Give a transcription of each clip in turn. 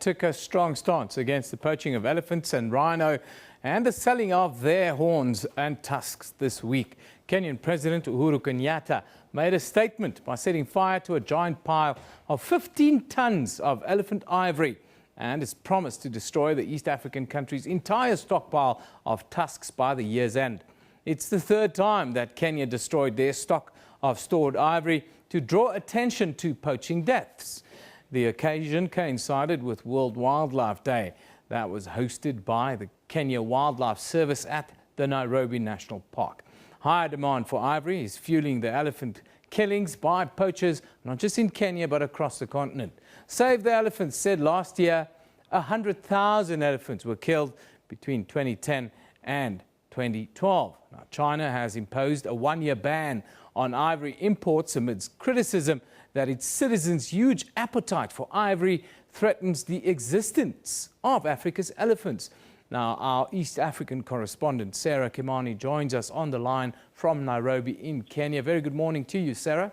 took a strong stance against the poaching of elephants and rhino and the selling of their horns and tusks this week. Kenyan President Uhuru Kenyatta made a statement by setting fire to a giant pile of 15 tons of elephant ivory and has promised to destroy the East African country's entire stockpile of tusks by the year's end. It's the third time that Kenya destroyed their stock of stored ivory to draw attention to poaching deaths. The occasion coincided with World Wildlife Day that was hosted by the Kenya Wildlife Service at the Nairobi National Park. Higher demand for ivory is fueling the elephant killings by poachers, not just in Kenya but across the continent. Save the Elephants said last year 100,000 elephants were killed between 2010 and 2012. Now, China has imposed a one-year ban on ivory imports amidst criticism that its citizens' huge appetite for ivory threatens the existence of Africa's elephants. Now, our East African correspondent, Sarah Kimani, joins us on the line from Nairobi in Kenya. Very good morning to you, Sarah.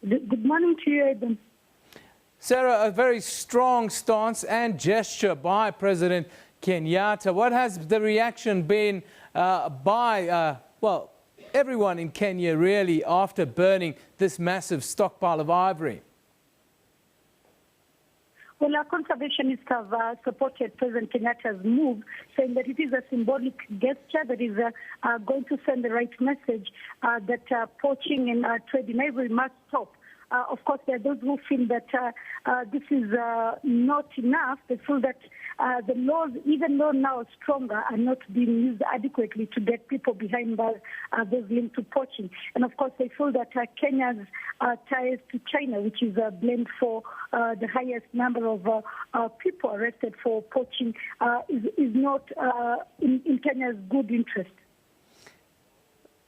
Good morning to you, Adam. Sarah, a very strong stance and gesture by President Kenyatta. What has the reaction been by everyone in Kenya really after burning this massive stockpile of ivory? Well, our conservationists have supported President Kenyatta's move, saying that it is a symbolic gesture that is going to send the right message that poaching and trade in ivory must stop. Of course, there are those who feel that this is not enough. They feel that the laws, even though now stronger, are not being used adequately to get people behind bars those linked to poaching. And of course, they feel that Kenya's ties to China, which is blamed for the highest number of people arrested for poaching, is not in Kenya's good interest.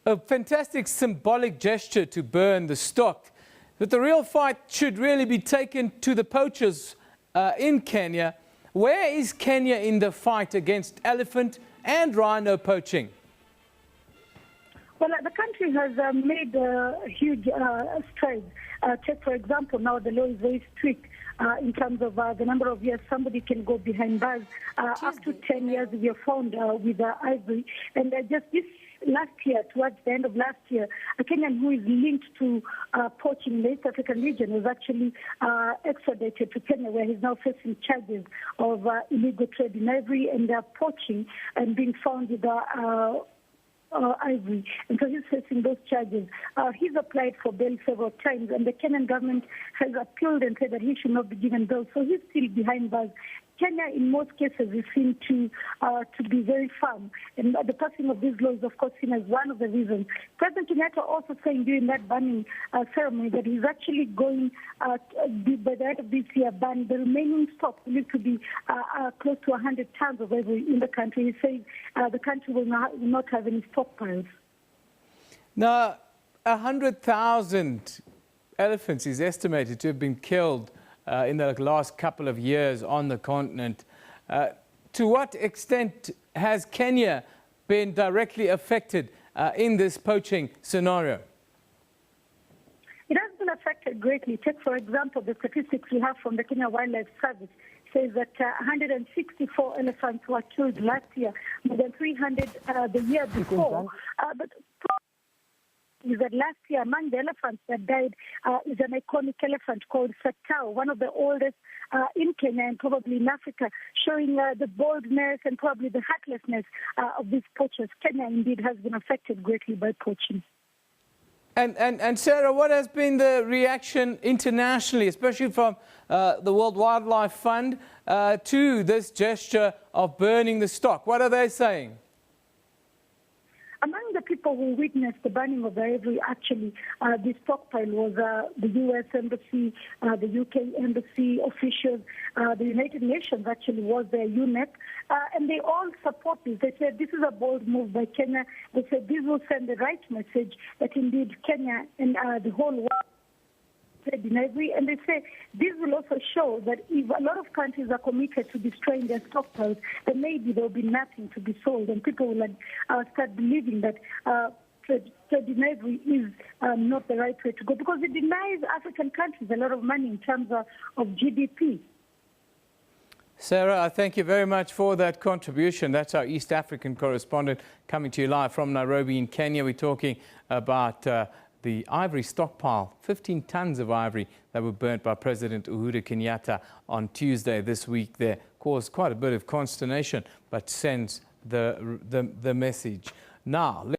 A fantastic symbolic gesture to burn the stock. But the real fight should really be taken to the poachers in Kenya. Where is Kenya in the fight against elephant and rhino poaching? Well, the country has made huge strides. Take, for example, now the law is very strict in terms of the number of years somebody can go behind bars, up to 10 years if you're found with ivory. And just this last year, towards the end of last year, a Kenyan who is linked to poaching in the East African region was actually extradited to Kenya, where he's now facing charges of illegal trade in ivory and poaching and being found with ivory. And so he's facing those charges. He's applied for bail several times, and the Kenyan government has appealed and said that he should not be given bail. So he's still behind bars. Kenya, in most cases, is seen to be very firm. And the passing of these laws, of course, seen as one of the reasons. President Kenyatta also saying during that banning ceremony that he's actually going, by the end of this year, ban the remaining stock will to be close to 100 tons of ivory in the country. He says the country will not have any stockpiles. Now, 100,000 elephants is estimated to have been killed in the last couple of years on the continent. To what extent has Kenya been directly affected in this poaching scenario? It has been affected greatly. Take, for example, the statistics we have from the Kenya Wildlife Service says that 164 elephants were killed last year, more than 300 the year before. But is that last year, among the elephants that died is an iconic elephant called Satao, one of the oldest in Kenya and probably in Africa, showing the boldness and probably the heartlessness of these poachers. Kenya indeed has been affected greatly by poaching. And Sarah, what has been the reaction internationally, especially from the World Wildlife Fund, to this gesture of burning the stock? What are they saying? Among the people who witnessed the burning of the ivory, actually, the stockpile was the U.S. Embassy, the UK Embassy officials, the United Nations actually was their UNEP, and they all support this. They said this is a bold move by Kenya. They said this will send the right message that indeed Kenya and the whole world in ivory, and they say this will also show that if a lot of countries are committed to destroying their stockpiles, then maybe there will be nothing to be sold, and people will start believing that trade in ivory is not the right way to go, because it denies African countries a lot of money in terms of GDP. Sarah, I thank you very much for that contribution. That's our East African correspondent coming to you live from Nairobi in Kenya. We're talking about the ivory stockpile, 15 tons of ivory that were burnt by President Uhuru Kenyatta on Tuesday this week there. Caused quite a bit of consternation, but sends the message. Now,